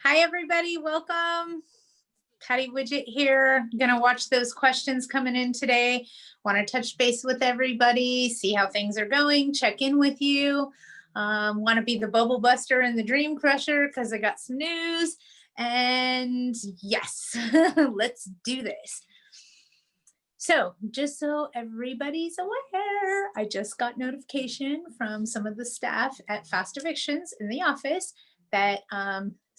Hi, everybody. Welcome. Patty Widget here. I'm going to watch those questions coming in today. Want to touch base with everybody, see how things are going, check in with you. Want to be the bubble buster and the dream crusher because I got some news. And yes, let's do this. So just so everybody's aware, I just got notification from some of the staff at Fast Evictions in the office that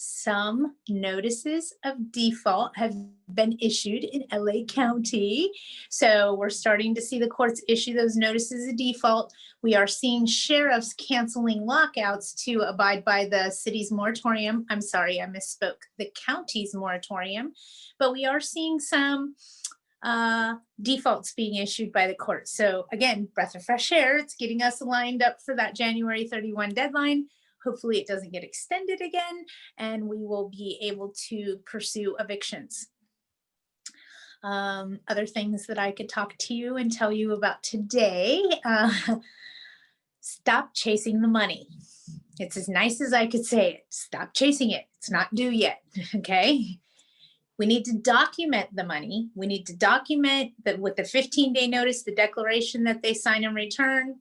some notices of default have been issued in LA County. So we're starting to see the courts issue those notices of default. We are seeing sheriffs canceling lockouts to abide by the city's moratorium. I'm sorry, I misspoke, the county's moratorium. But we are seeing some defaults being issued by the court. So again, breath of fresh air. It's getting us lined up for that January 31 deadline. Hopefully it doesn't get extended again, and we will be able to pursue evictions. Other things that I could talk to you and tell you about today. Stop chasing the money. It's as nice as I could say it. Stop chasing it. It's not due yet, okay? We need to document the money. We need to document that with the 15-day notice, the declaration that they sign and return,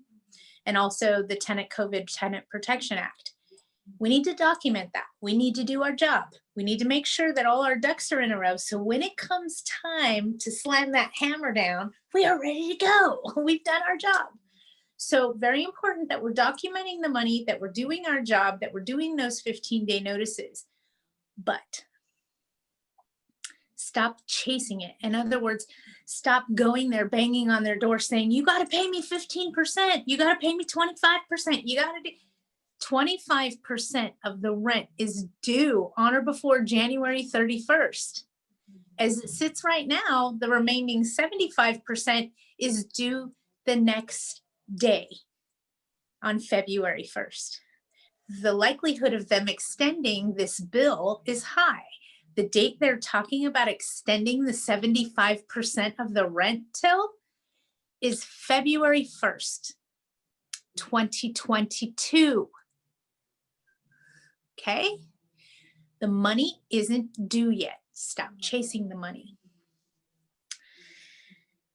and also the COVID Tenant Protection Act. We need to document that. We need to do our job. We need to make sure that all our ducks are in a row. So when it comes time to slam that hammer down, we are ready to go. We've done our job. So very important that we're documenting the money, that we're doing our job, that we're doing those 15-day notices. But stop chasing it. In other words, stop going there, banging on their door saying, you got to pay me 15%. You got to pay me 25%. You got to do 25% of the rent is due on or before January 31st. As it sits right now, the remaining 75% is due the next day on February 1st. The likelihood of them extending this bill is high. The date they're talking about extending the 75% of the rent till is February 1st, 2022. Okay? The money isn't due yet. Stop chasing the money.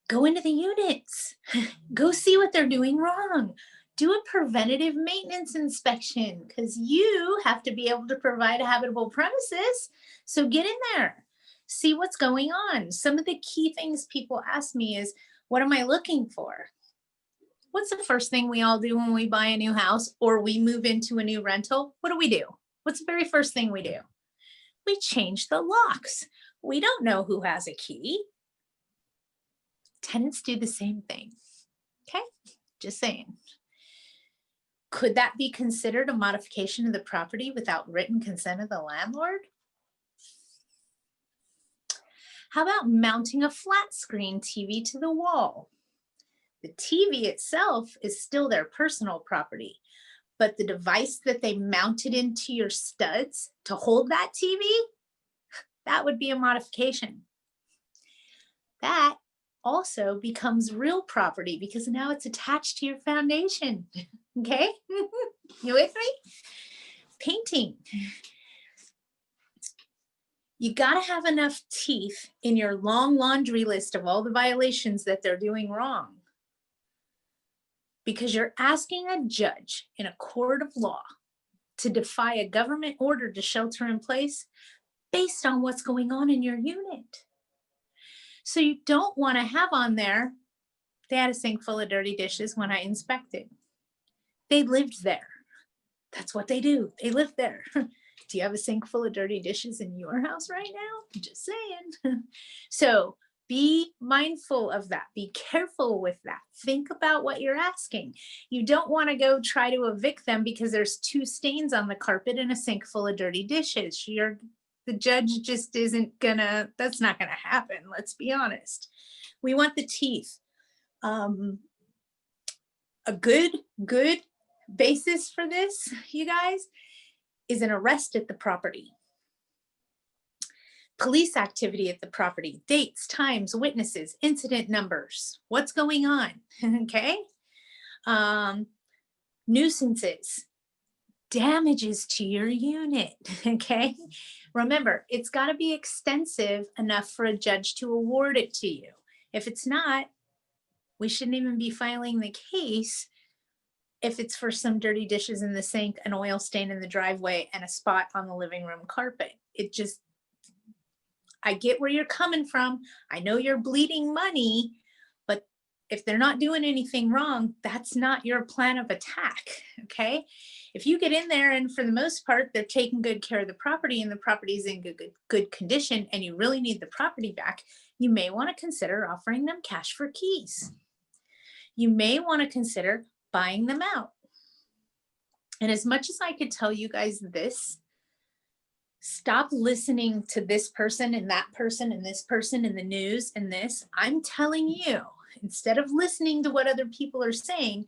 Go into the units. Go see what they're doing wrong. Do a preventative maintenance inspection because you have to be able to provide habitable premises. So get in there, see what's going on. Some of the key things people ask me is, what am I looking for? What's the first thing we all do when we buy a new house or we move into a new rental? What do? What's the very first thing we do? We change the locks. We don't know who has a key. Tenants do the same thing. Okay, just saying. Could that be considered a modification of the property without written consent of the landlord? How about mounting a flat screen TV to the wall? The TV itself is still their personal property, but the device that they mounted into your studs to hold that TV, that would be a modification. That also becomes real property because now it's attached to your foundation. Okay, you with me? Painting. You gotta have enough teeth in your long laundry list of all the violations that they're doing wrong, because you're asking a judge in a court of law to defy a government order to shelter in place based on what's going on in your unit. So you don't want to have on there, they had a sink full of dirty dishes when I inspected. They lived there. That's what they do. They live there. Do you have a sink full of dirty dishes in your house right now? Just saying. So be mindful of that. Be careful with that. Think about what you're asking. You don't want to go try to evict them because there's 2 stains on the carpet and a sink full of dirty dishes. The judge just isn't gonna, that's not gonna happen. Let's be honest. We want the teeth. A good basis for this, you guys, is an arrest at the property. Police activity at the property, dates, times, witnesses, incident numbers, what's going on, okay? Nuisances, damages to your unit. Okay. Remember, it's got to be extensive enough for a judge to award it to you. If it's not, we shouldn't even be filing the case if it's for some dirty dishes in the sink, an oil stain in the driveway, and a spot on the living room carpet. It just, I get where you're coming from. I know you're bleeding money, but if they're not doing anything wrong, that's not your plan of attack. Okay. If you get in there and for the most part, they're taking good care of the property and the property is in good condition and you really need the property back, you may want to consider offering them cash for keys. You may want to consider buying them out. And as much as I could tell you guys this, stop listening to this person and that person and this person in the news and this. I'm telling you, instead of listening to what other people are saying,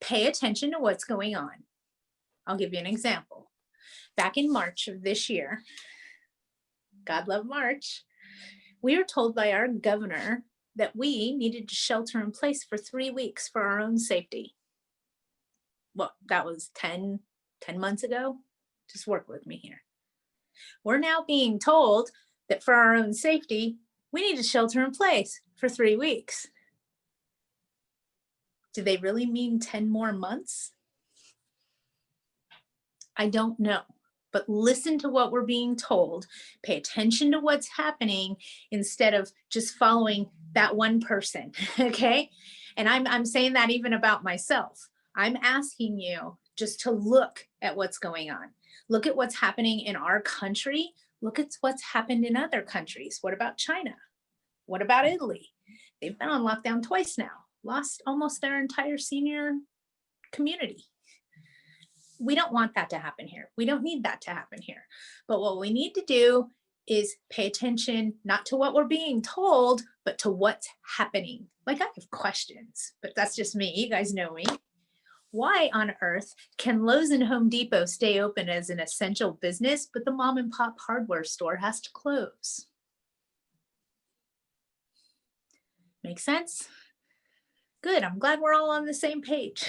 pay attention to what's going on. I'll give you an example. Back in March of this year, God love March, we were told by our governor that we needed to shelter in place for 3 weeks for our own safety. Well, that was 10 months ago. Just work with me here. We're now being told that for our own safety, we need to shelter in place for 3 weeks. Do they really mean 10 more months? I don't know, but listen to what we're being told. Pay attention to what's happening instead of just following that one person, okay? And I'm saying that even about myself. I'm asking you just to look at what's going on. Look at what's happening in our country. Look at what's happened in other countries. What about China? What about Italy? They've been on lockdown twice now, lost almost their entire senior community. We don't want that to happen here. We don't need that to happen here. But what we need to do is pay attention, not to what we're being told, but to what's happening. Like, I have questions, but that's just me. You guys know me. Why on earth can Lowe's and Home Depot stay open as an essential business, but the mom and pop hardware store has to close? Make sense? Good. I'm glad we're all on the same page.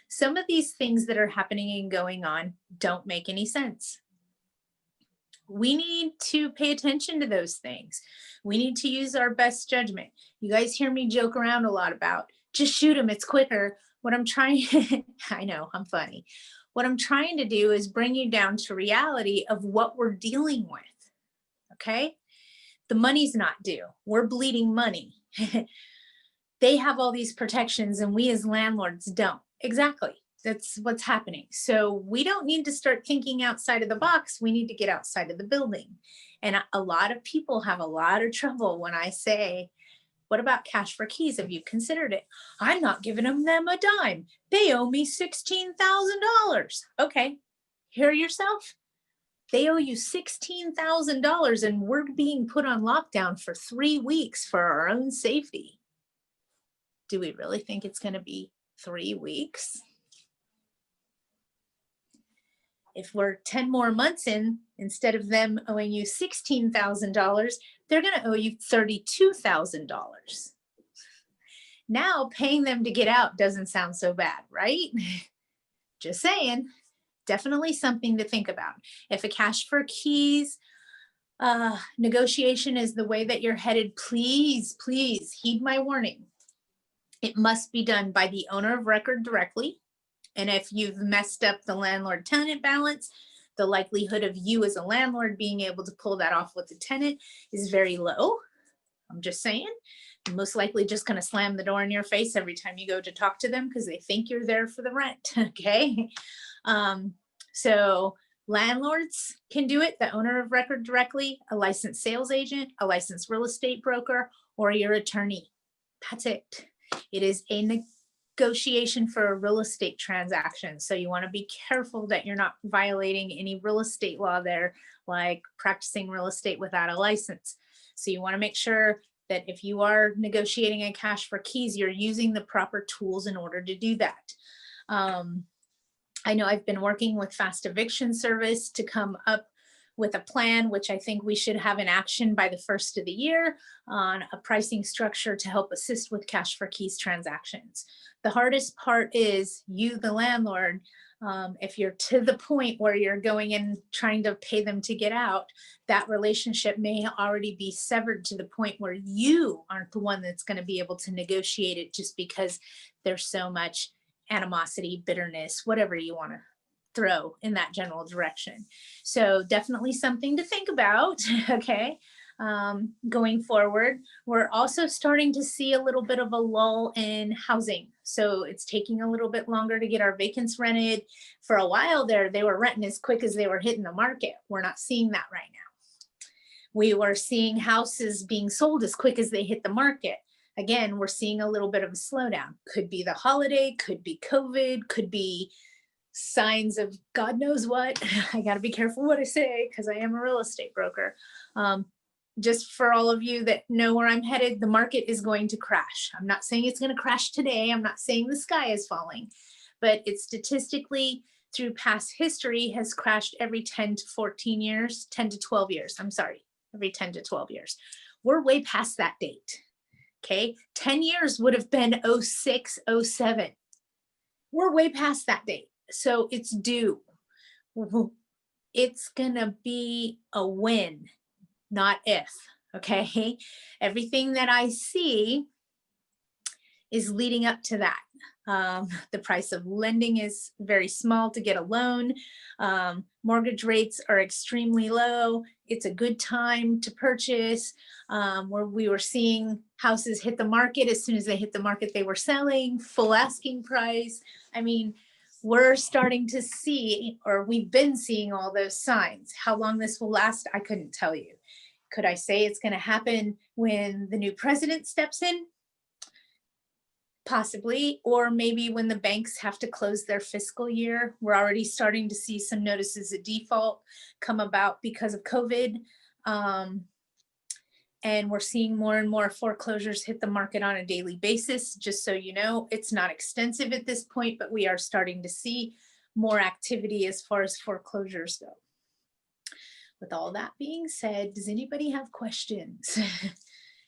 Some of these things that are happening and going on don't make any sense. We need to pay attention to those things. We need to use our best judgment. You guys hear me joke around a lot about just shoot them, it's quicker. What I'm trying, I know, I'm funny. What I'm trying to do is bring you down to reality of what we're dealing with, okay? The money's not due. We're bleeding money. They have all these protections and we as landlords don't. Exactly. That's what's happening. So we don't need to start thinking outside of the box. We need to get outside of the building. And a lot of people have a lot of trouble when I say, what about cash for keys? Have you considered it? I'm not giving them a dime. They owe me $16,000. Okay, hear yourself? They owe you $16,000 and we're being put on lockdown for 3 weeks for our own safety. Do we really think it's going to be 3 weeks? If we're 10 more months in, instead of them owing you $16,000, they're going to owe you $32,000. Now paying them to get out doesn't sound so bad, right? Just saying, definitely something to think about. If a cash for keys negotiation is the way that you're headed, please, please heed my warning. It must be done by the owner of record directly. And if you've messed up the landlord-tenant balance, the likelihood of you as a landlord being able to pull that off with the tenant is very low. I'm just saying. You're most likely just going to slam the door in your face every time you go to talk to them because they think you're there for the rent, okay? So landlords can do it, the owner of record directly, a licensed sales agent, a licensed real estate broker, or your attorney. That's it. It is a negotiation for a real estate transaction. So you want to be careful that you're not violating any real estate law there, like practicing real estate without a license. So you want to make sure that if you are negotiating a cash for keys, you're using the proper tools in order to do that. I know I've been working with Fast Eviction Service to come up with a plan, which I think we should have in action by the first of the year, on a pricing structure to help assist with cash for keys transactions. The hardest part is you, the landlord, if you're to the point where you're going in trying to pay them to get out, that relationship may already be severed to the point where you aren't the one that's going to be able to negotiate it, just because there's so much animosity, bitterness, whatever you want to throw in that general direction. So definitely something to think about. Okay. Going forward, we're also starting to see a little bit of a lull in housing. So it's taking a little bit longer to get our vacants rented. For a while there, they were renting as quick as they were hitting the market. We're not seeing that right now. We were seeing houses being sold as quick as they hit the market. Again, we're seeing a little bit of a slowdown. Could be the holiday, could be COVID, could be signs of God knows what. I got to be careful what I say because I am a real estate broker. Just for all of you that know where I'm headed, the market is going to crash. I'm not saying it's going to crash today. I'm not saying the sky is falling, but it statistically through past history has crashed every 10 to 14 years, 10 to 12 years. I'm sorry, every 10 to 12 years. We're way past that date. Okay. 10 years would have been 06, 07. We're way past that date. So it's due. It's going to be a win, not if. Okay. Everything that I see is leading up to that. The price of lending is very small to get a loan. Mortgage rates are extremely low. It's a good time to purchase. Where we were seeing houses hit the market. As soon as they hit the market, they were selling full asking price. I mean, we're starting to see, or we've been seeing all those signs. How long this will last, I couldn't tell you. Could I say it's going to happen when the new president steps in? Possibly, or maybe when the banks have to close their fiscal year. We're already starting to see some notices of default come about because of COVID. And we're seeing more and more foreclosures hit the market on a daily basis. Just so you know, it's not extensive at this point, but we are starting to see more activity as far as foreclosures go. With all that being said, does anybody have questions?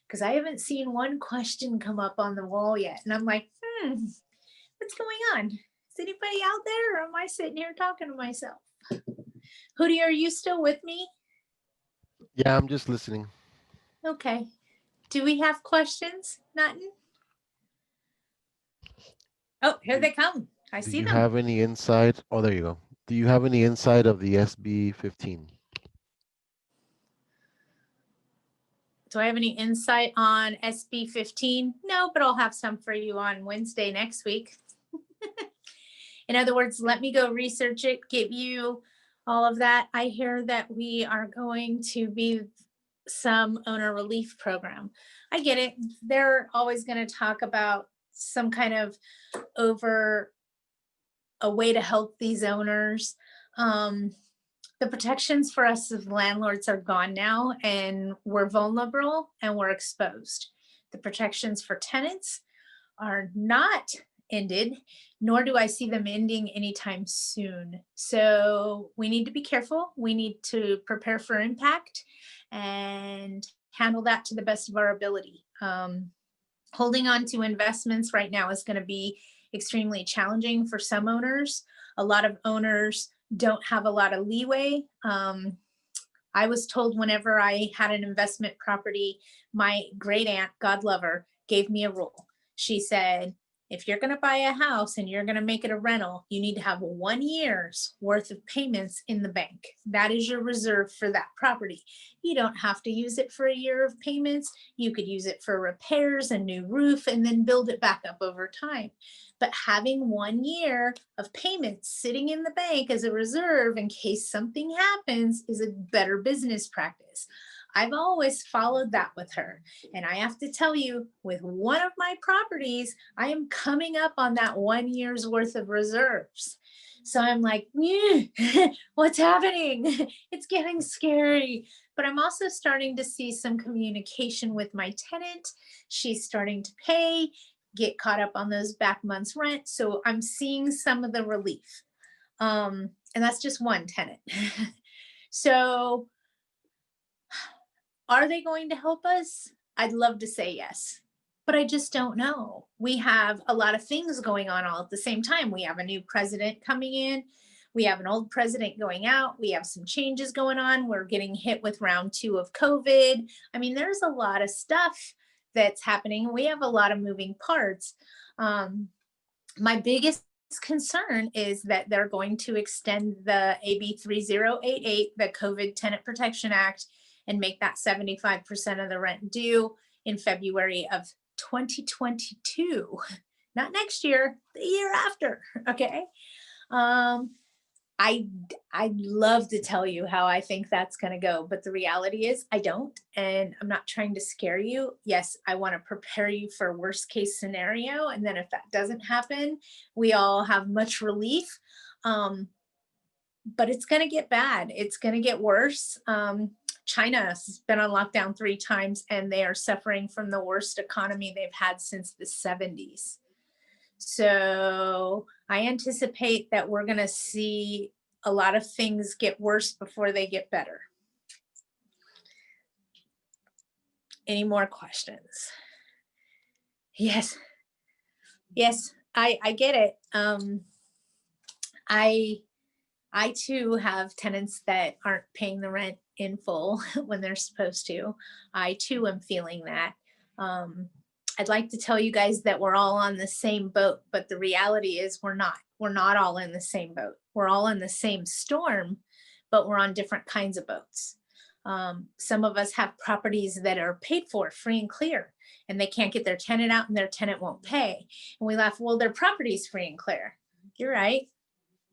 Because I haven't seen one question come up on the wall yet. And I'm like, what's going on? Is anybody out there, or am I sitting here talking to myself? Hootie, are you still with me? Yeah, I'm just listening. Okay. Do we have questions? Nothing? Oh, here they come. I Do see you them. have any insight? Oh, there you go. Do you have any insight of the SB 15? Do I have any insight on SB 15? No, but I'll have some for you on Wednesday next week. In other words, let me go research it, give you all of that. I hear that we are going to be some owner relief program. I get it. They're always going to talk about some kind of over a way to help these owners. The protections for us as landlords are gone now, and we're vulnerable and we're exposed. The protections for tenants are not ended, nor do I see them ending anytime soon. So we need to be careful. We need to prepare for impact and handle that to the best of our ability. Holding on to investments right now is going to be extremely challenging for some owners. A lot of owners don't have a lot of leeway. I was told whenever I had an investment property, my great aunt, God love her, gave me a rule. She said, if you're going to buy a house and you're going to make it a rental, you need to have 1 year's worth of payments in the bank. That is your reserve for that property. You don't have to use it for a year of payments. You could use it for repairs, a new roof, and then build it back up over time. But having 1 year of payments sitting in the bank as a reserve in case something happens is a better business practice. I've always followed that with her. And I have to tell you, with one of my properties, I am coming up on that 1 year's worth of reserves. So I'm like, what's happening? It's getting scary. But I'm also starting to see some communication with my tenant. She's starting to pay, get caught up on those back months rent. So I'm seeing some of the relief. And that's just one tenant. So are they going to help us? I'd love to say yes, but I just don't know. We have a lot of things going on all at the same time. We have a new president coming in. We have an old president going out. We have some changes going on. We're getting hit with round 2 of COVID. I mean, there's a lot of stuff that's happening. We have a lot of moving parts. My biggest concern is that they're going to extend the AB 3088, the COVID Tenant Protection Act, and make that 75% of the rent due in February of 2022. Not next year, the year after. Okay. I'd love to tell you how I think that's going to go, but the reality is I don't, and I'm not trying to scare you. Yes, I want to prepare you for worst case scenario, and then if that doesn't happen, we all have much relief. But it's going to get bad. It's going to get worse. China has been on lockdown 3 times, and they are suffering from the worst economy they've had since the 70s. So I anticipate that we're going to see a lot of things get worse before they get better. Any more questions? Yes. Yes, I get it. I too have tenants that aren't paying the rent in full when they're supposed to. I too am feeling that. I'd like to tell you guys that we're all on the same boat, but the reality is we're not. We're not all in the same boat. We're all in the same storm, but we're on different kinds of boats. Some of us have properties that are paid for free and clear, and they can't get their tenant out and their tenant won't pay. And we laugh, well, their property's free and clear. You're right.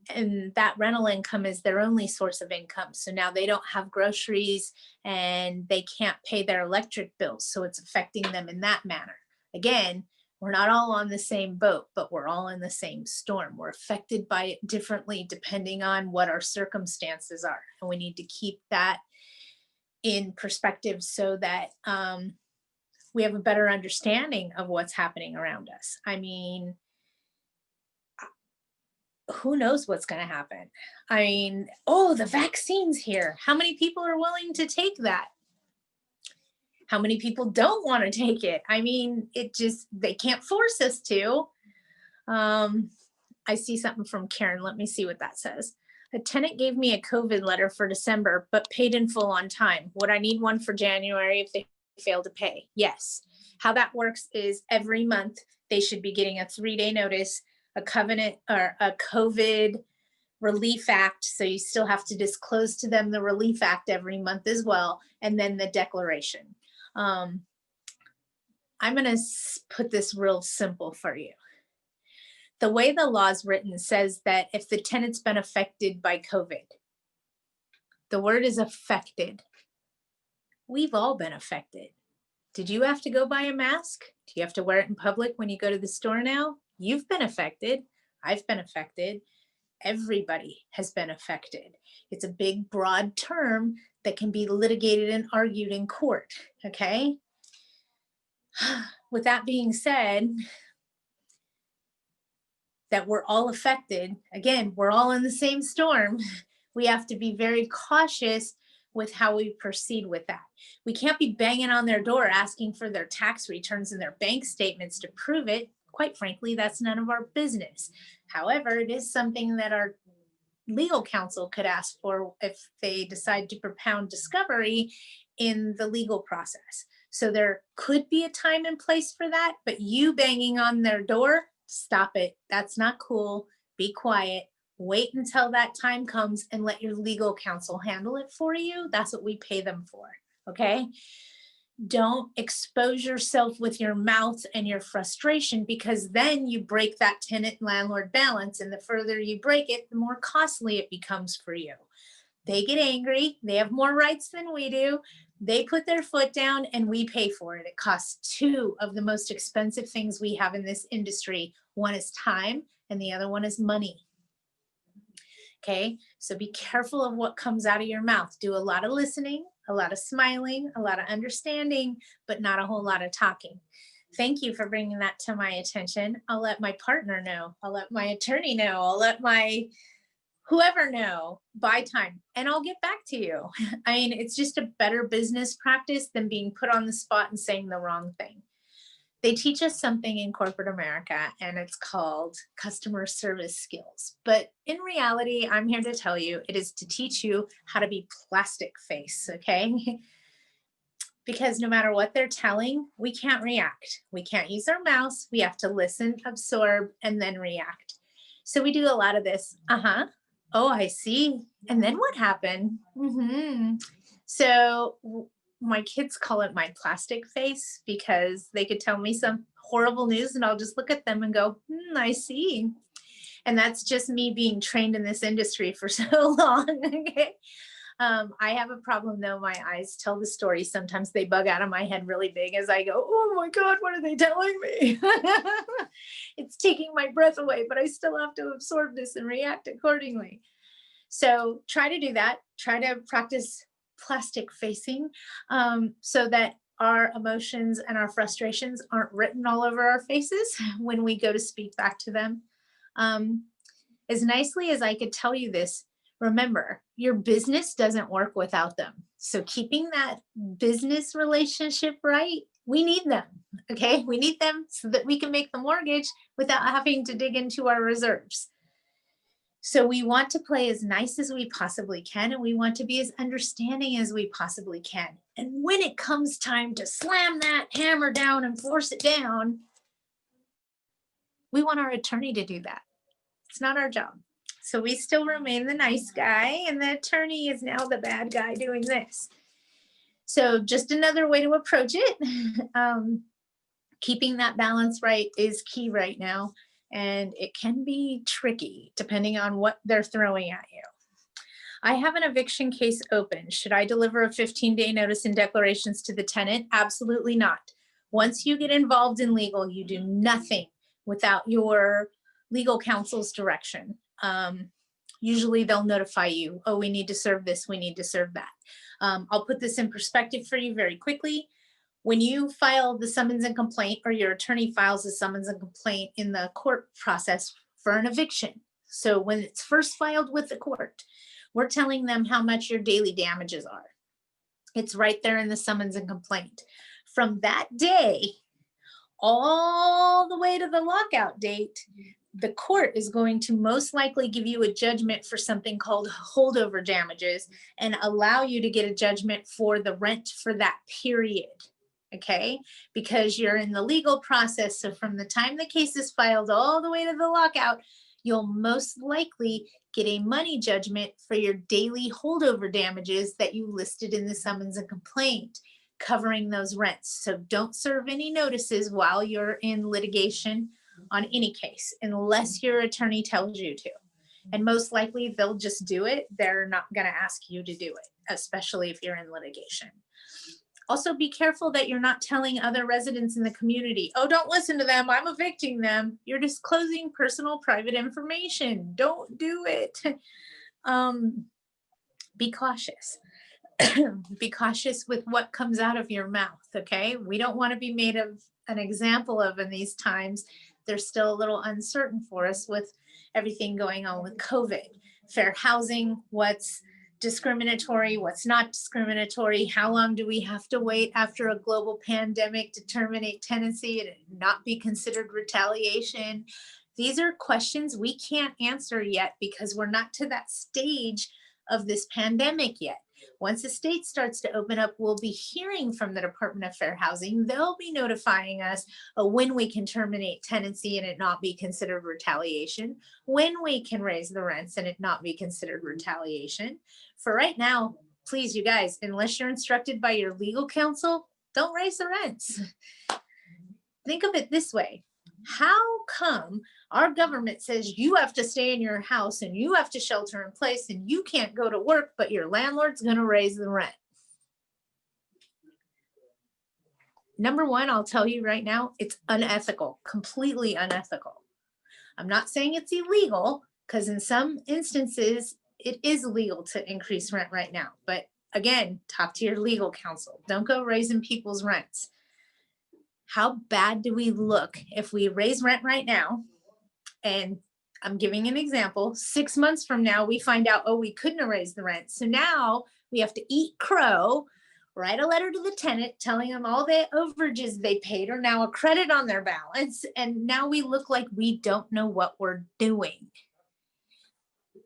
And that rental income is their only source of income. So now they don't have groceries and they can't pay their electric bills. So it's affecting them in that manner. Again, we're not all on the same boat, but we're all in the same storm. We're affected by it differently depending on what our circumstances are. And we need to keep that in perspective so that we have a better understanding of what's happening around us. I mean, who knows what's going to happen? I mean, oh, the vaccine's here. How many people are willing to take that? How many people don't want to take it? I mean, they can't force us to. I see something from Karen. Let me see what that says. A tenant gave me a COVID letter for December, but paid in full on time. Would I need one for January if they fail to pay? Yes. How that works is every month they should be getting a 3-day notice, a covenant or a COVID relief act. So you still have to disclose to them the relief act every month as well. And then the declaration. I'm going to put this real simple for you. The way the law is written says that if the tenant's been affected by COVID, the word is affected. We've all been affected. Did you have to go buy a mask? Do you have to wear it in public when you go to the store now? You've been affected. I've been affected. Everybody has been affected. It's a big, broad term that can be litigated and argued in court, okay? With that being said, that we're all affected, again, we're all in the same storm. We have to be very cautious with how we proceed with that. We can't be banging on their door asking for their tax returns and their bank statements to prove it. Quite frankly, that's none of our business. However, it is something that our legal counsel could ask for if they decide to propound discovery in the legal process. So there could be a time and place for that, but you banging on their door, stop it. That's not cool. Be quiet. Wait until that time comes and let your legal counsel handle it for you. That's what we pay them for, okay? Don't expose yourself with your mouth and your frustration, because then you break that tenant landlord balance, and the further you break it, the more costly it becomes for you. They get angry. They have more rights than we do. They put their foot down and we pay for it. It costs 2 of the most expensive things we have in this industry. One is time and the other one is money. Okay, so be careful of what comes out of your mouth. Do a lot of listening, a lot of smiling, a lot of understanding, but not a whole lot of talking. Thank you for bringing that to my attention. I'll let my partner know. I'll let my attorney know. I'll let my whoever know, buy time and I'll get back to you. I mean, it's just a better business practice than being put on the spot and saying the wrong thing. They teach us something in corporate America and it's called customer service skills. But in reality, I'm here to tell you it is to teach you how to be plastic face, okay? Because no matter what they're telling, we can't react. We can't use our mouse. We have to listen, absorb, and then react. So we do a lot of this. Oh, I see. And then what happened? So my kids call it my plastic face because they could tell me some horrible news and I'll just look at them and go, I see. And that's just me being trained in this industry for so long. Okay. I have a problem though. My eyes tell the story. Sometimes they bug out of my head really big as I go, oh my God, what are they telling me? It's taking my breath away, but I still have to absorb this and react accordingly. So try to do that. Try to practice plastic facing so that our emotions and our frustrations aren't written all over our faces when we go to speak back to them. As nicely as I could tell you this, remember, your business doesn't work without them. So keeping that business relationship right, we need them, okay? We need them so that we can make the mortgage without having to dig into our reserves. So we want to play as nice as we possibly can, and we want to be as understanding as we possibly can. And when it comes time to slam that hammer down and force it down, we want our attorney to do that. It's not our job. So we still remain the nice guy, and the attorney is now the bad guy doing this. So just another way to approach it. Keeping that balance right is key right now, and it can be tricky depending on what they're throwing at you. I have an eviction case open. Should I deliver a 15-day notice and declarations to the tenant? Absolutely not. Once you get involved in legal, you do nothing without your legal counsel's direction. Usually they'll notify you, oh, we need to serve this, we need to serve that. I'll put this in perspective for you very quickly. When you file the summons and complaint, or your attorney files a summons and complaint in the court process for an eviction. So when it's first filed with the court, we're telling them how much your daily damages are. It's right there in the summons and complaint. From that day, all the way to the lockout date, the court is going to most likely give you a judgment for something called holdover damages and allow you to get a judgment for the rent for that period, okay? Because you're in the legal process. So from the time the case is filed all the way to the lockout, you'll most likely get a money judgment for your daily holdover damages that you listed in the summons and complaint, covering those rents. So don't serve any notices while you're in litigation on any case, unless your attorney tells you to. And most likely they'll just do it. They're not going to ask you to do it, especially if you're in litigation. Also, be careful that you're not telling other residents in the community, oh, don't listen to them, I'm evicting them. You're disclosing personal private information. Don't do it. Be cautious. Be cautious with what comes out of your mouth, okay? We don't want to be made of an example of in these times. They're still a little uncertain for us with everything going on with COVID. Fair housing, what's discriminatory, what's not discriminatory, how long do we have to wait after a global pandemic to terminate tenancy and it not be considered retaliation? These are questions we can't answer yet because we're not to that stage of this pandemic yet. Once the state starts to open up, we'll be hearing from the Department of Fair Housing. They'll be notifying us when we can terminate tenancy and it not be considered retaliation, when we can raise the rents and it not be considered retaliation. For right now, please, you guys, unless you're instructed by your legal counsel, don't raise the rents. Think of it this way. How come our government says you have to stay in your house and you have to shelter in place and you can't go to work, but your landlord's going to raise the rent? Number one, I'll tell you right now, it's unethical, completely unethical. I'm not saying it's illegal, because in some instances, it is illegal to increase rent right now. But again, talk to your legal counsel. Don't go raising people's rents. How bad do we look if we raise rent right now? And I'm giving an example. 6 months from now, we find out, oh, we couldn't have raised the rent. So now we have to eat crow, write a letter to the tenant telling them all the overages they paid are now a credit on their balance. And now we look like we don't know what we're doing.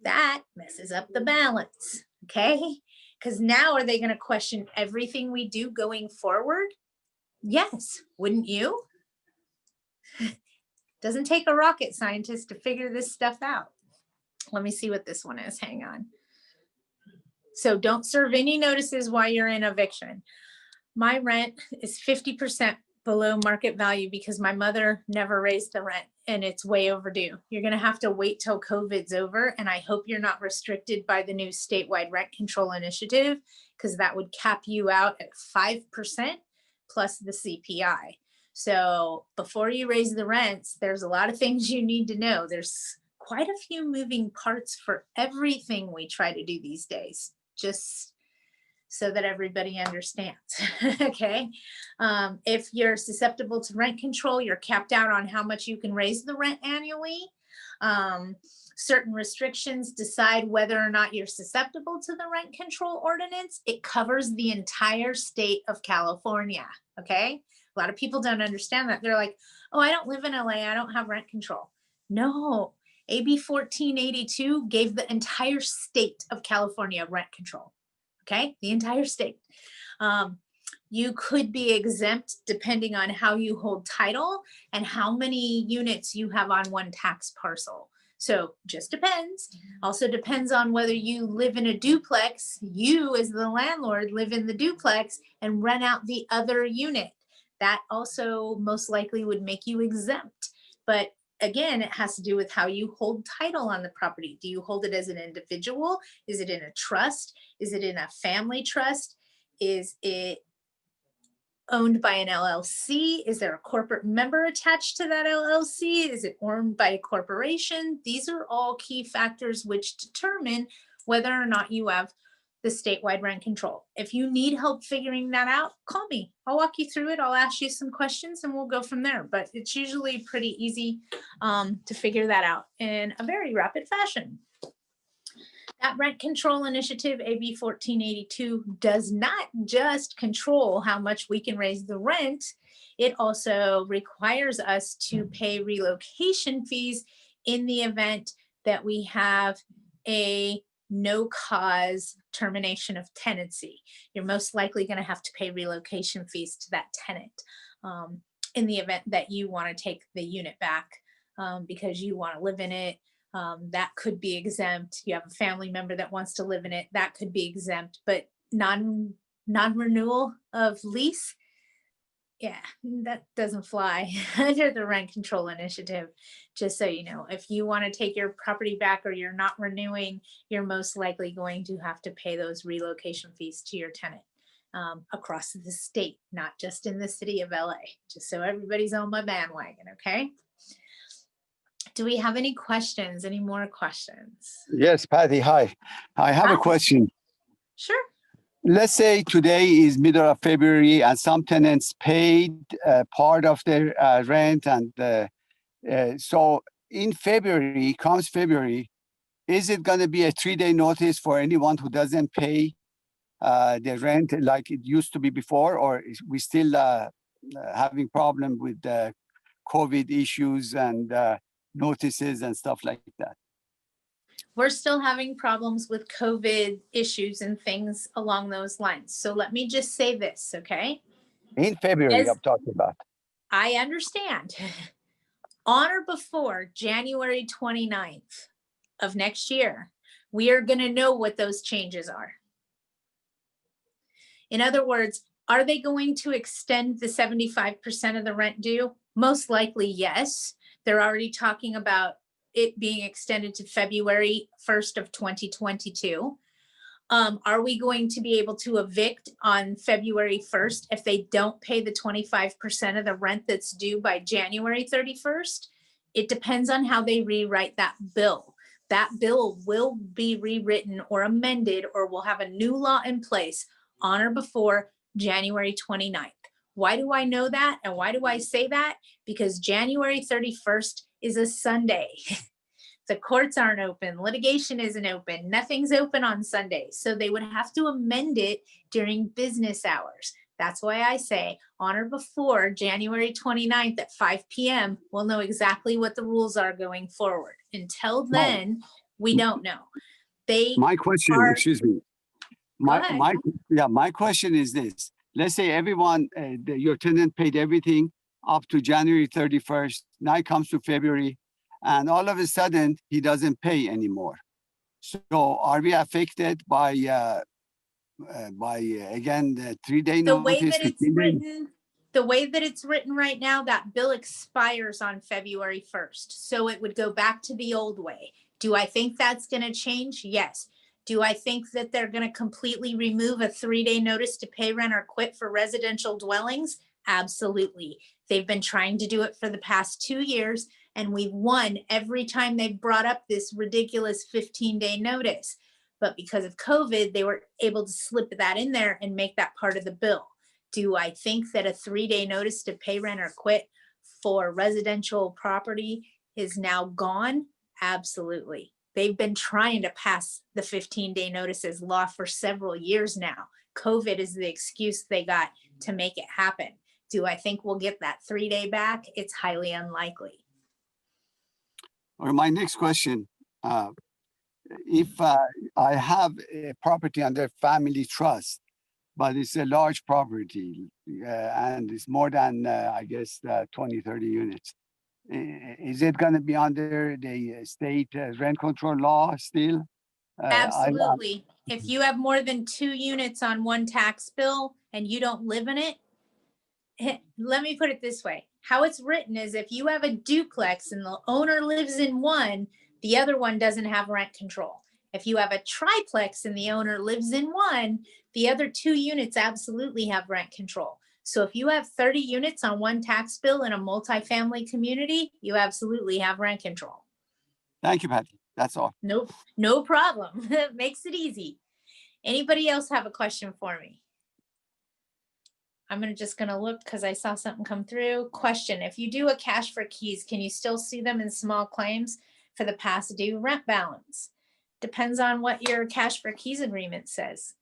That messes up the balance, okay? Because now are they going to question everything we do going forward? Yes, wouldn't you? Doesn't take a rocket scientist to figure this stuff out. Let me see what this one is. Hang on. So don't serve any notices while you're in eviction. My rent is 50% below market value because my mother never raised the rent and it's way overdue. You're going to have to wait till COVID's over. And I hope you're not restricted by the new statewide rent control initiative, because that would cap you out at 5% plus the CPI. So before you raise the rents, there's a lot of things you need to know. There's quite a few moving parts for everything we try to do these days, just so that everybody understands, okay? If you're susceptible to rent control, you're capped out on how much you can raise the rent annually. Certain restrictions decide whether or not you're susceptible to the rent control ordinance. It covers the entire state of California, okay? A lot of people don't understand that. They're like, oh, I don't live in LA, I don't have rent control. No, AB 1482 gave the entire state of California rent control. Okay, the entire state. You could be exempt depending on how you hold title and how many units you have on one tax parcel. So just depends. Also depends on whether you live in a duplex, you as the landlord live in the duplex and rent out the other unit. That also most likely would make you exempt. But again, it has to do with how you hold title on the property. Do you hold it as an individual? Is it in a trust? Is it in a family trust? Is it owned by an LLC? Is there a corporate member attached to that LLC? Is it owned by a corporation? These are all key factors which determine whether or not you have the statewide rent control. If you need help figuring that out, call me. I'll walk you through it. I'll ask you some questions and we'll go from there. But it's usually pretty easy to figure that out in a very rapid fashion. That rent control initiative, AB 1482, does not just control how much we can raise the rent. It also requires us to pay relocation fees in the event that we have a no cause termination of tenancy. You're most likely going to have to pay relocation fees to that tenant in the event that you want to take the unit back because you want to live in it. That could be exempt. You have a family member that wants to live in it, that could be exempt. But non-renewal of lease, yeah, that doesn't fly under the rent control initiative. Just so you know, if you want to take your property back or you're not renewing, you're most likely going to have to pay those relocation fees to your tenant across the state, not just in the city of LA, just so everybody's on my bandwagon, okay? Do we have any questions, any more questions? Yes, Patty, hi. I have a question. Sure. Let's say today is middle of February and some tenants paid part of their rent. And so in February, comes February, is it going to be a 3-day notice for anyone who doesn't pay the rent like it used to be before? Or is we still having problem with the COVID issues and notices and stuff like that? We're still having problems with COVID issues and things along those lines. So let me just say this, okay? In February, I'm talking about. I understand. On or before January 29th of next year, we are going to know what those changes are. In other words, are they going to extend the 75% of the rent due? Most likely, yes. They're already talking about it being extended to February 1st of 2022. Are we going to be able to evict on February 1st if they don't pay the 25% of the rent that's due by January 31st? It depends on how they rewrite that bill. That bill will be rewritten or amended, or we'll have a new law in place on or before January 29th. Why do I know that? And why do I say that? Because January 31st is a Sunday. The courts aren't open, litigation isn't open, nothing's open on Sundays. So they would have to amend it during business hours. That's why I say on or before January 29th at 5 p.m., we'll know exactly what the rules are going forward. Until then, we don't know. My question, are- excuse me. Go ahead. My question is this. Let's say everyone, your tenant paid everything up to January 31st. Now it comes to February, and all of a sudden he doesn't pay anymore. So are we affected by again the 3-day The notice? way that it's 15 days? written, the way that it's written right now, that bill expires on February 1st. So it would go back to the old way. Do I think that's going to change? Yes. Do I think that they're going to completely remove a 3-day notice to pay rent or quit for residential dwellings? Absolutely. They've been trying to do it for the past 2 years, and we've won every time they've brought up this ridiculous 15-day notice. But because of COVID, they were able to slip that in there and make that part of the bill. Do I think that a 3-day notice to pay rent or quit for residential property is now gone? Absolutely. They've been trying to pass the 15-day notices law for several years now. COVID is the excuse they got to make it happen. Do I think we'll get that 3-day back? It's highly unlikely. Or my next question, if I have a property under family trust, but it's a large property and it's more than, I guess, 20, 30 units, is it going to be under the state rent control law still? Absolutely. If you have more than 2 units on one tax bill and you don't live in it, let me put it this way. How it's written is if you have a duplex and the owner lives in one, the other one doesn't have rent control. If you have a triplex and the owner lives in one, the other 2 units absolutely have rent control. So if you have 30 units on one tax bill in a multifamily community, you absolutely have rent control. Thank you, Patty. That's all. Nope, no problem. Makes it easy. Anybody else have a question for me? I'm just gonna look because I saw something come through. Question, if you do a cash for keys, can you still sue them in small claims for the past due rent balance? Depends on what your cash for keys agreement says.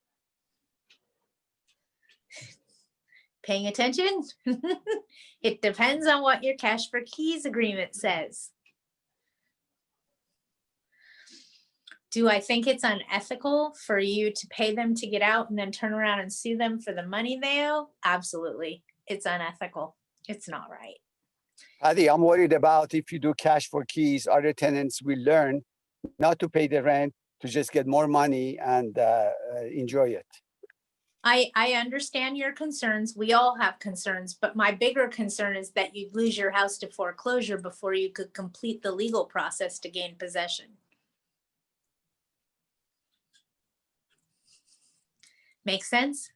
Paying attention? It depends on what your cash for keys agreement says. Do I think it's unethical for you to pay them to get out and then turn around and sue them for the money they owe? Absolutely. It's unethical. It's not right. Patty, I'm worried about if you do cash for keys, other tenants will learn not to pay the rent, to just get more money and enjoy it. I understand your concerns. We all have concerns, but my bigger concern is that you'd lose your house to foreclosure before you could complete the legal process to gain possession. Make sense?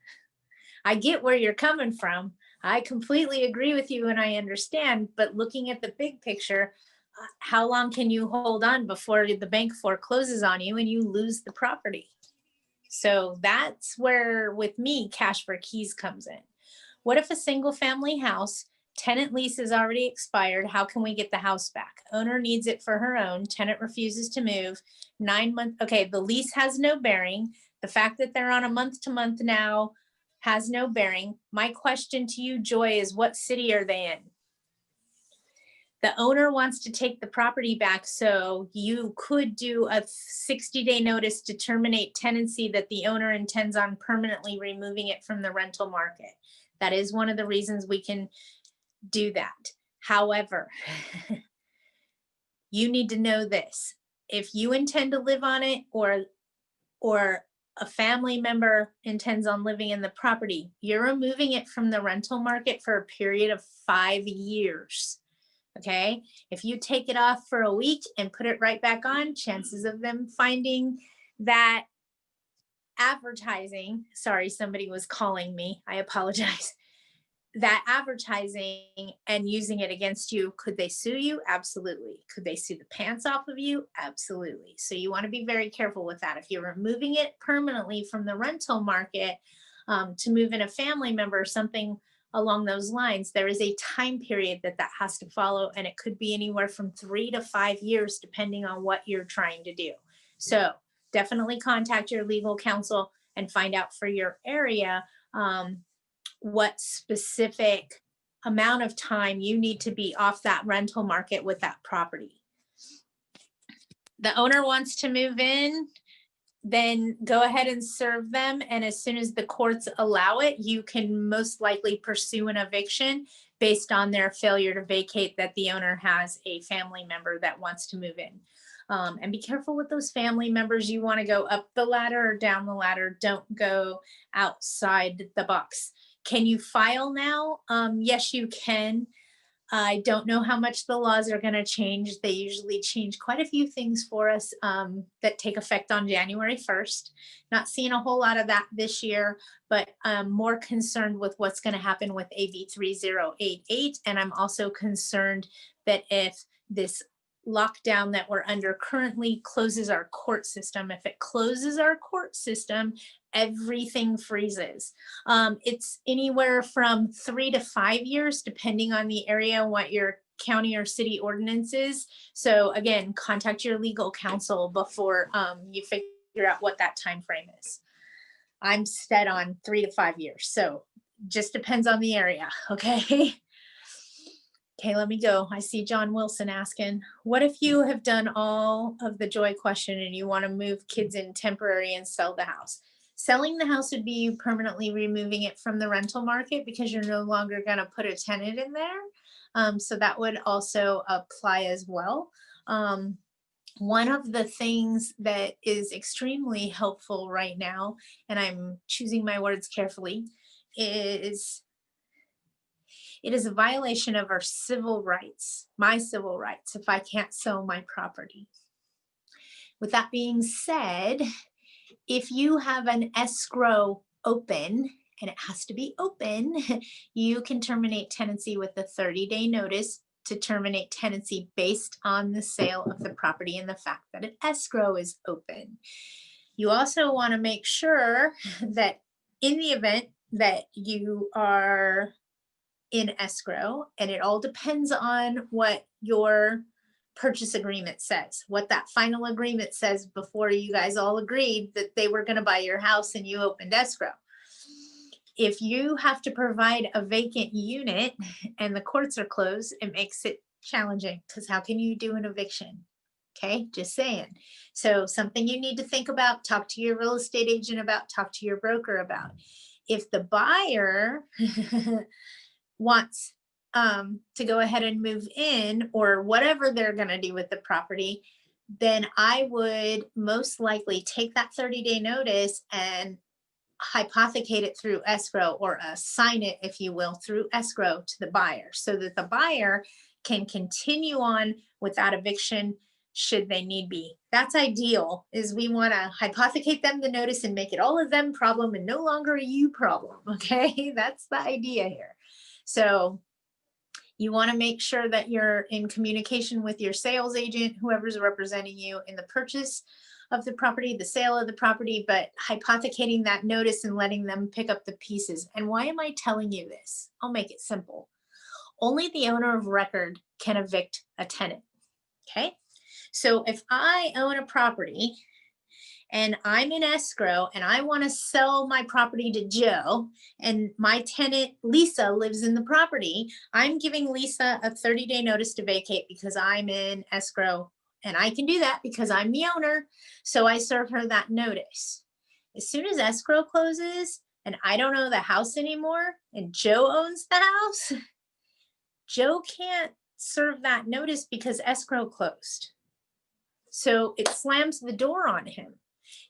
I get where you're coming from. I completely agree with you and I understand, but looking at the big picture, how long can you hold on before the bank forecloses on you and you lose the property? So that's where, with me, cash for keys comes in. What if a single family house, tenant lease is already expired? How can we get the house back? Owner needs it for her own. Tenant refuses to move. 9 months. Okay, the lease has no bearing. The fact that they're on a month to month now has no bearing. My question to you, Joy, is what city are they in? The owner wants to take the property back, so you could do a 60-day notice to terminate tenancy that the owner intends on permanently removing it from the rental market. That is one of the reasons we can do that. However, you need to know this. If you intend to live on it or a family member intends on living in the property, you're removing it from the rental market for a period of 5 years. Okay, if you take it off for a week and put it right back on, chances of them finding that advertising, sorry, somebody was calling me, I apologize, that advertising and using it against you, could they sue you? Absolutely. Could they sue the pants off of you? Absolutely. So you want to be very careful with that. If you're removing it permanently from the rental market to move in a family member, something along those lines, there is a time period that that has to follow, and it could be anywhere from 3 to 5 years, depending on what you're trying to do. So definitely contact your legal counsel and find out for your area what specific amount of time you need to be off that rental market with that property. The owner wants to move in, then go ahead and serve them. And as soon as the courts allow it, you can most likely pursue an eviction based on their failure to vacate, that the owner has a family member that wants to move in. And be careful with those family members. You want to go up the ladder or down the ladder. Don't go outside the box. Can you file now? Yes, you can. I don't know how much the laws are going to change. They usually change quite a few things for us that take effect on January 1st. Not seeing a whole lot of that this year, but I'm more concerned with what's going to happen with AB 3088. And I'm also concerned that if this lockdown that we're under currently closes our court system, if it closes our court system, everything freezes. It's anywhere from 3 to 5 years, depending on the area, what your county or city ordinance is. So again, contact your legal counsel before you figure out what that time frame is. I'm set on 3 to 5 years. So just depends on the area. Okay. Okay, let me go. I see John Wilson asking, what if you have done all of the Joy question and you want to move kids in temporary and sell the house? Selling the house would be you permanently removing it from the rental market because you're no longer going to put a tenant in there. So that would also apply as well. One of the things that is extremely helpful right now, and I'm choosing my words carefully, is it is a violation of our civil rights, my civil rights, if I can't sell my property. With that being said, if you have an escrow open, and it has to be open, you can terminate tenancy with a 30-day notice to terminate tenancy based on the sale of the property and the fact that an escrow is open. You also want to make sure that in the event that you are in escrow, and it all depends on what your purchase agreement says, what that final agreement says before you guys all agreed that they were going to buy your house and you opened escrow. If you have to provide a vacant unit and the courts are closed, it makes it challenging because how can you do an eviction? Okay, just saying. So something you need to think about, talk to your real estate agent about, talk to your broker about. If the buyer wants to go ahead and move in or whatever they're going to do with the property, then I would most likely take that 30-day notice and hypothecate it through escrow, or assign it, if you will, through escrow to the buyer so that the buyer can continue on without eviction should they need be. That's ideal, is we want to hypothecate them the notice and make it all a them problem and no longer a you problem. Okay, that's the idea here. So you want to make sure that you're in communication with your sales agent, whoever's representing you in the purchase of the property, the sale of the property, but hypothecating that notice and letting them pick up the pieces. And why am I telling you this? I'll make it simple. Only the owner of record can evict a tenant. Okay. So if I own a property and I'm in escrow and I want to sell my property to Joe and my tenant Lisa lives in the property, I'm giving Lisa a 30-day notice to vacate because I'm in escrow, and I can do that because I'm the owner. So I serve her that notice. As soon as escrow closes and I don't own the house anymore and Joe owns the house, Joe can't serve that notice because escrow closed. So it slams the door on him.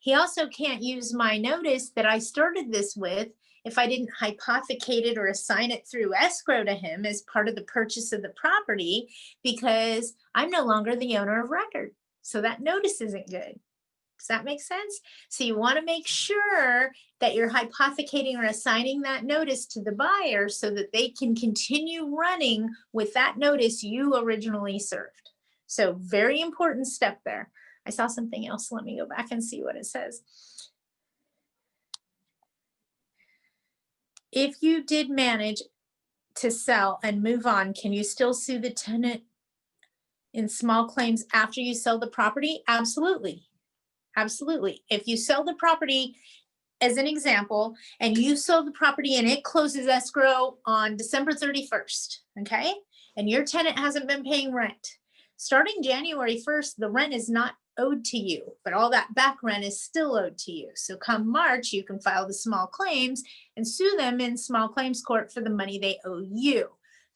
He also can't use my notice that I started this with if I didn't hypothecate it or assign it through escrow to him as part of the purchase of the property, because I'm no longer the owner of record. So that notice isn't good. Does that make sense? So you want to make sure that you're hypothecating or assigning that notice to the buyer so that they can continue running with that notice you originally served. So very important step there. I saw something else. Let me go back and see what it says. If you did manage to sell and move on, can you still sue the tenant in small claims after you sell the property? Absolutely. Absolutely. If you sell the property, as an example, and you sell the property and it closes escrow on December 31st, okay? And your tenant hasn't been paying rent. Starting January 1st, the rent is not owed to you, but all that back rent is still owed to you. So come March, you can file the small claims and sue them in small claims court for the money they owe you.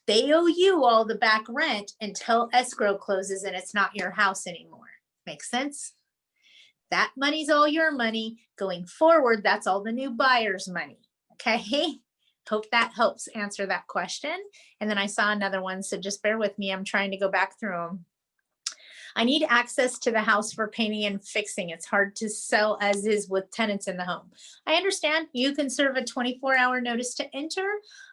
They owe you all the back rent until escrow closes and it's not your house anymore. Make sense? That money's all your money. Going forward, that's all the new buyer's money. Okay. Hope that helps answer that question. And then I saw another one, so just bear with me. I'm trying to go back through them. I need access to the house for painting and fixing. It's hard to sell as is with tenants in the home. I understand you can serve a 24-hour notice to enter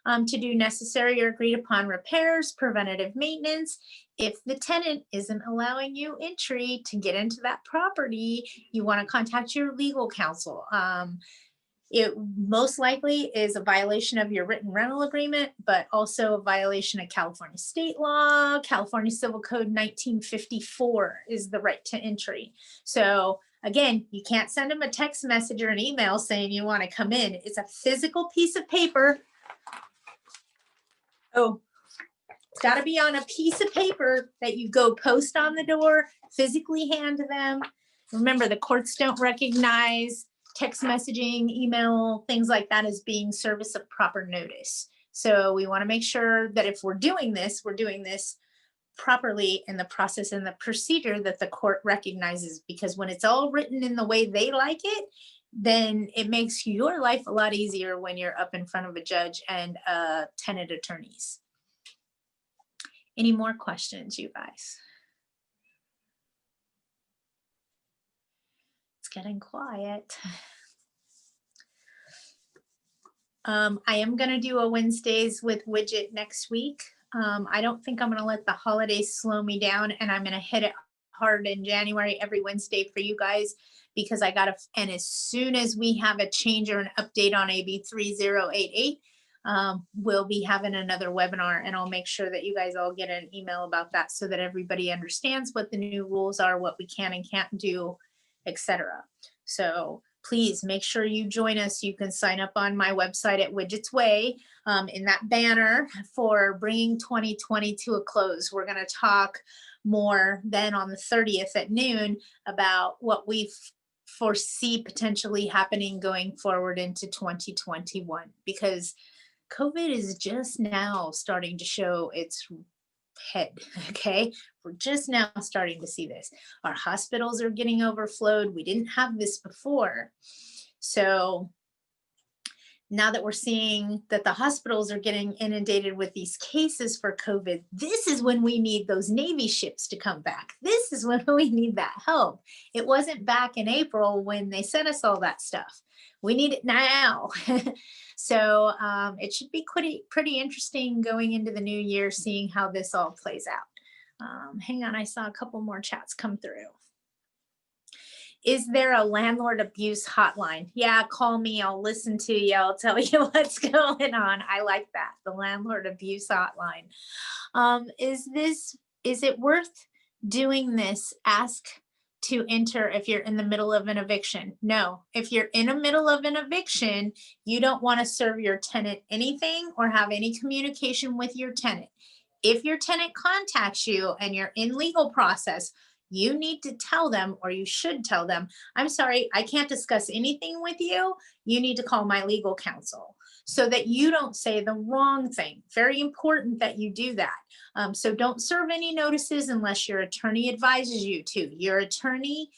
to do necessary or agreed upon repairs, preventative maintenance. If the tenant isn't allowing you entry to get into that property, you want to contact your legal counsel. It most likely is a violation of your written rental agreement, but also a violation of California state law. California Civil Code 1954 is the right to entry. So again, you can't send them a text message or an email saying you want to come in. It's a physical piece of paper. Oh, it's got to be on a piece of paper that you go post on the door, physically hand to them. Remember, the courts don't recognize text messaging, email, things like that as being service of proper notice. So we want to make sure that if we're doing this properly in the process and the procedure that the court recognizes, because when it's all written in the way they like it, then it makes your life a lot easier when you're up in front of a judge and tenant attorneys. Any more questions, you guys? Getting quiet. I am going to do a Wednesdays with Widget next week. I don't think I'm going to let the holidays slow me down, and I'm going to hit it hard in January every Wednesday for you guys, because I got to, and as soon as we have a change or an update on AB 3088, we'll be having another webinar, and I'll make sure that you guys all get an email about that so that everybody understands what the new rules are, what we can and can't do, etc. So please make sure you join us. You can sign up on my website at Widget's Way in that banner for bringing 2020 to a close. We're going to talk more then on the 30th at noon about what we foresee potentially happening going forward into 2021, because COVID is just now starting to show its head. Okay, we're just now starting to see this. Our hospitals are getting overflowed. We didn't have this before. So now that we're seeing that the hospitals are getting inundated with these cases for COVID, this is when we need those Navy ships to come back. This is when we need that help. It wasn't back in April when they sent us all that stuff. We need it now. So it should be pretty interesting going into the new year, seeing how this all plays out. Hang on, I saw a couple more chats come through. Is there a landlord abuse hotline? Yeah, call me. I'll listen to you. I'll tell you what's going on. I like that. The landlord abuse hotline. Is it worth doing this? Ask to enter if you're in the middle of an eviction. No, if you're in the middle of an eviction, you don't want to serve your tenant anything or have any communication with your tenant. If your tenant contacts you and you're in legal process, you need to tell them, or you should tell them, I'm sorry, I can't discuss anything with you. You need to call my legal counsel, so that you don't say the wrong thing. Very important that you do that. So don't serve any notices unless your attorney advises you to. Your attorney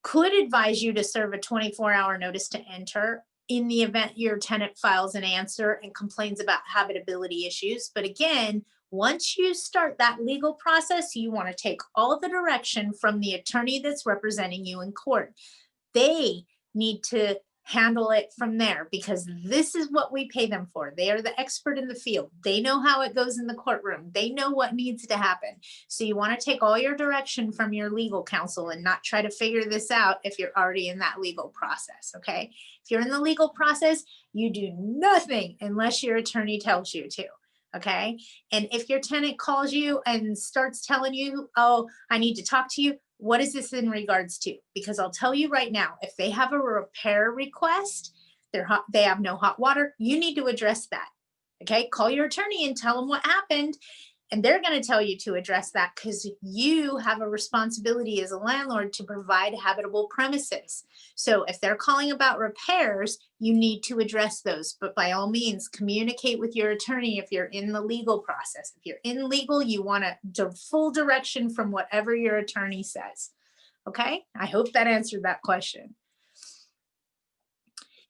could advise you to serve a 24-hour notice to enter in the event your tenant files an answer and complains about habitability issues. But again, once you start that legal process, you want to take all the direction from the attorney that's representing you in court. They need to handle it from there, because this is what we pay them for. They are the expert in the field. They know how it goes in the courtroom. They know what needs to happen. So you want to take all your direction from your legal counsel and not try to figure this out if you're already in that legal process, okay? If you're in the legal process, you do nothing unless your attorney tells you to, Okay. And if your tenant calls you and starts telling you, oh, I need to talk to you, what is this in regards to? Because I'll tell you right now, if they have a repair request, they have no hot water, you need to address that. Okay. Call your attorney and tell them what happened. And they're going to tell you to address that because you have a responsibility as a landlord to provide habitable premises. So if they're calling about repairs, you need to address those. But by all means, communicate with your attorney if you're in the legal process. If you're in legal, you want a full direction from whatever your attorney says. Okay, I hope that answered that question.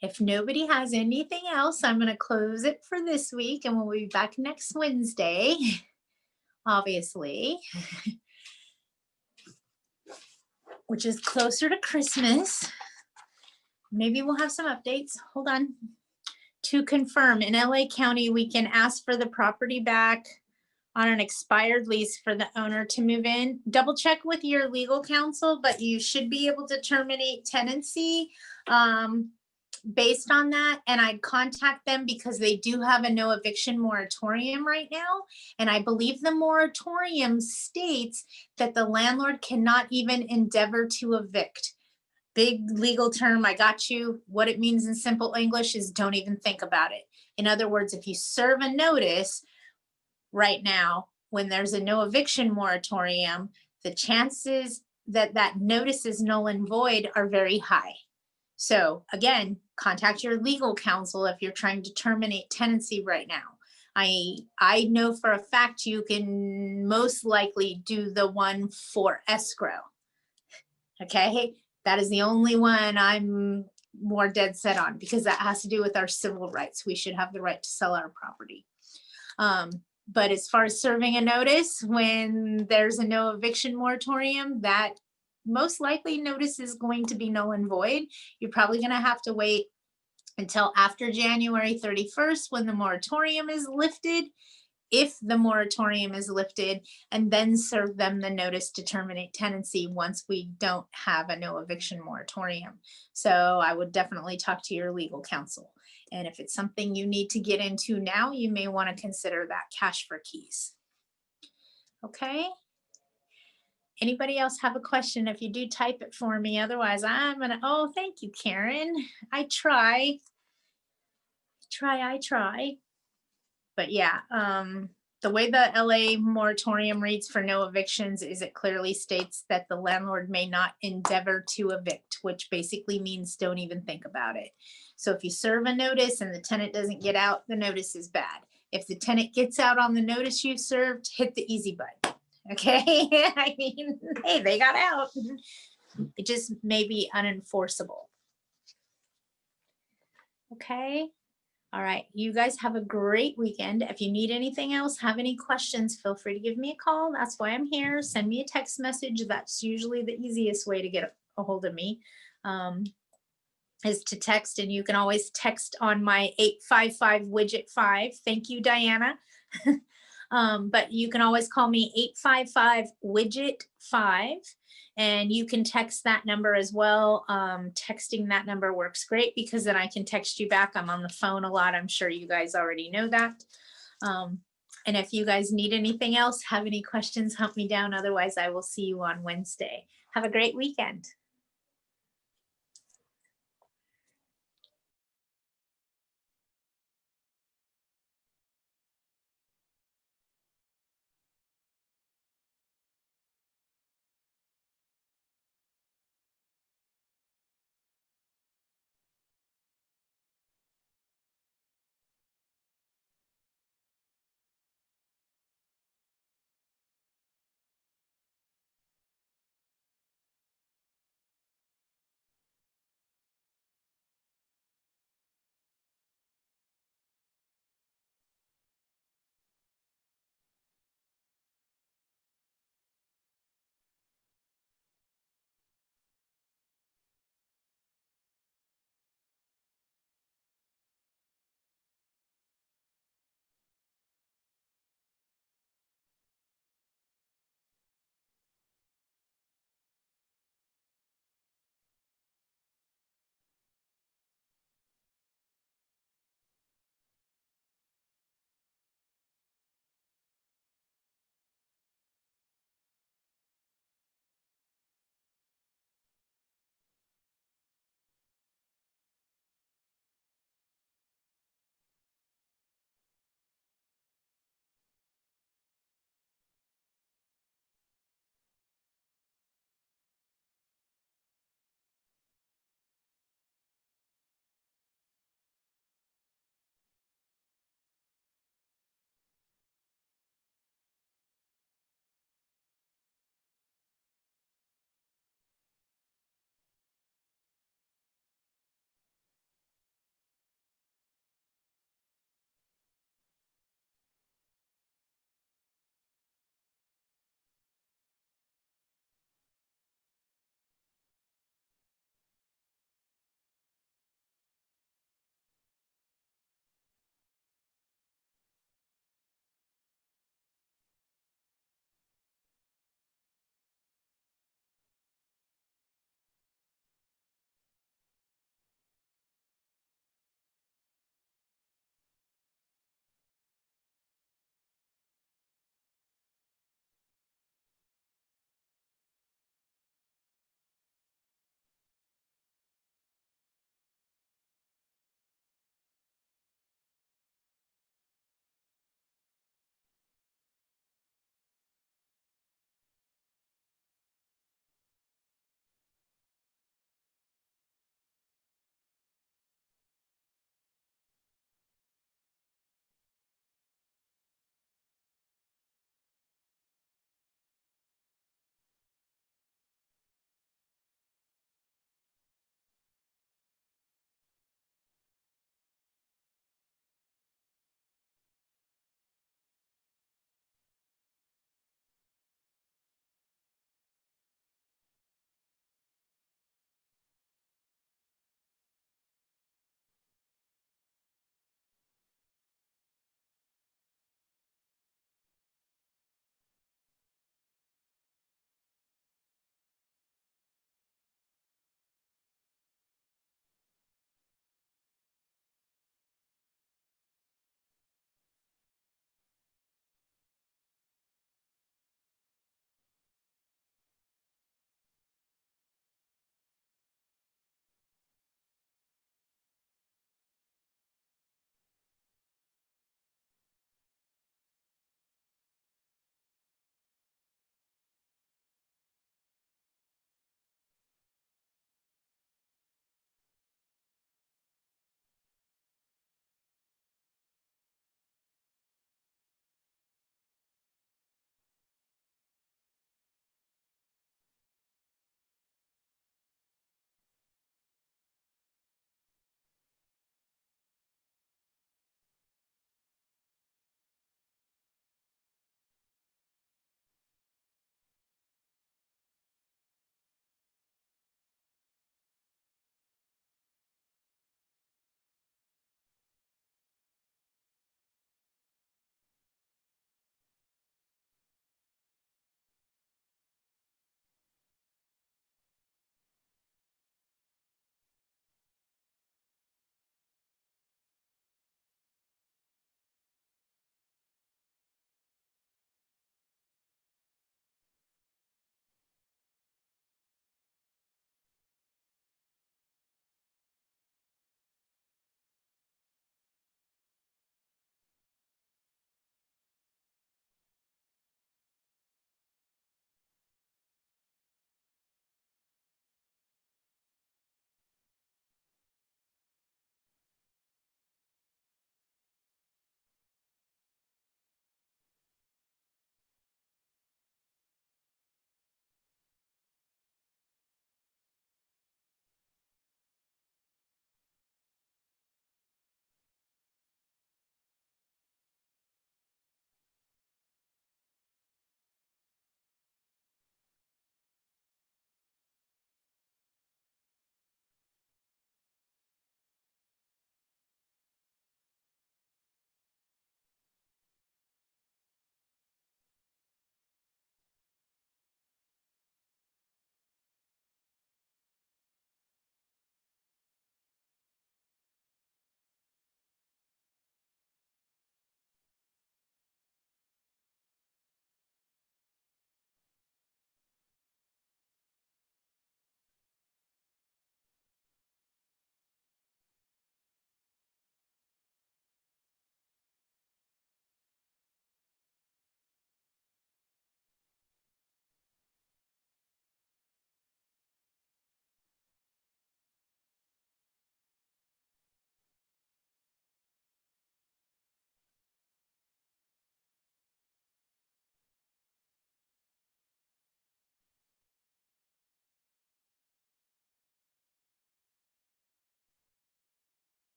If nobody has anything else, I'm going to close it for this week and we'll be back next Wednesday. Obviously, which is closer to Christmas. Maybe we'll have some updates. Hold on. To confirm, in LA County, we can ask for the property back on an expired lease for the owner to move in. Double check with your legal counsel, but you should be able to terminate tenancy based on that. And I'd contact them because they do have a no eviction moratorium right now. And I believe the moratorium states that the landlord cannot even endeavor to evict. Big legal term, I got you. What it means in simple English is don't even think about it. In other words, if you serve a notice right now, when there's a no eviction moratorium, the chances that that notice is null and void are very high. So again, contact your legal counsel if you're trying to terminate tenancy right now. I know for a fact you can most likely do the one for escrow. Okay, that is the only one I'm more dead set on because that has to do with our civil rights. We should have the right to sell our property. But as far as serving a notice when there's a no eviction moratorium, that most likely notice is going to be null and void. You're probably going to have to wait until after January 31st when the moratorium is lifted, if the moratorium is lifted, and then serve them the notice to terminate tenancy once we don't have a no eviction moratorium. So I would definitely talk to your legal counsel. And if it's something you need to get into now, you may want to consider that cash for keys. Okay. Anybody else have a question? If you do, type it for me. Otherwise, I'm gonna, oh, thank you, Karen. I try. But yeah, the way the LA moratorium reads for no evictions is it clearly states that the landlord may not endeavor to evict, which basically means don't even think about it. So if you serve a notice and the tenant doesn't get out, the notice is bad. If the tenant gets out on the notice you've served, hit the easy button. Okay, I mean, hey, they got out. It just may be unenforceable. Okay. All right. You guys have a great weekend. If you need anything else, have any questions, feel free to give me a call. That's why I'm here. Send me a text message. That's usually the easiest way to get a hold of me, is to text. And you can always text on my 855 widget 5. Thank you, Diana. But you can always call me 855 widget 5 and you can text that number as well. Texting that number works great because then I can text you back. I'm on the phone a lot. I'm sure you guys already know that. And if you guys need anything else, have any questions, hunt me down. Otherwise, I will see you on Wednesday. Have a great weekend.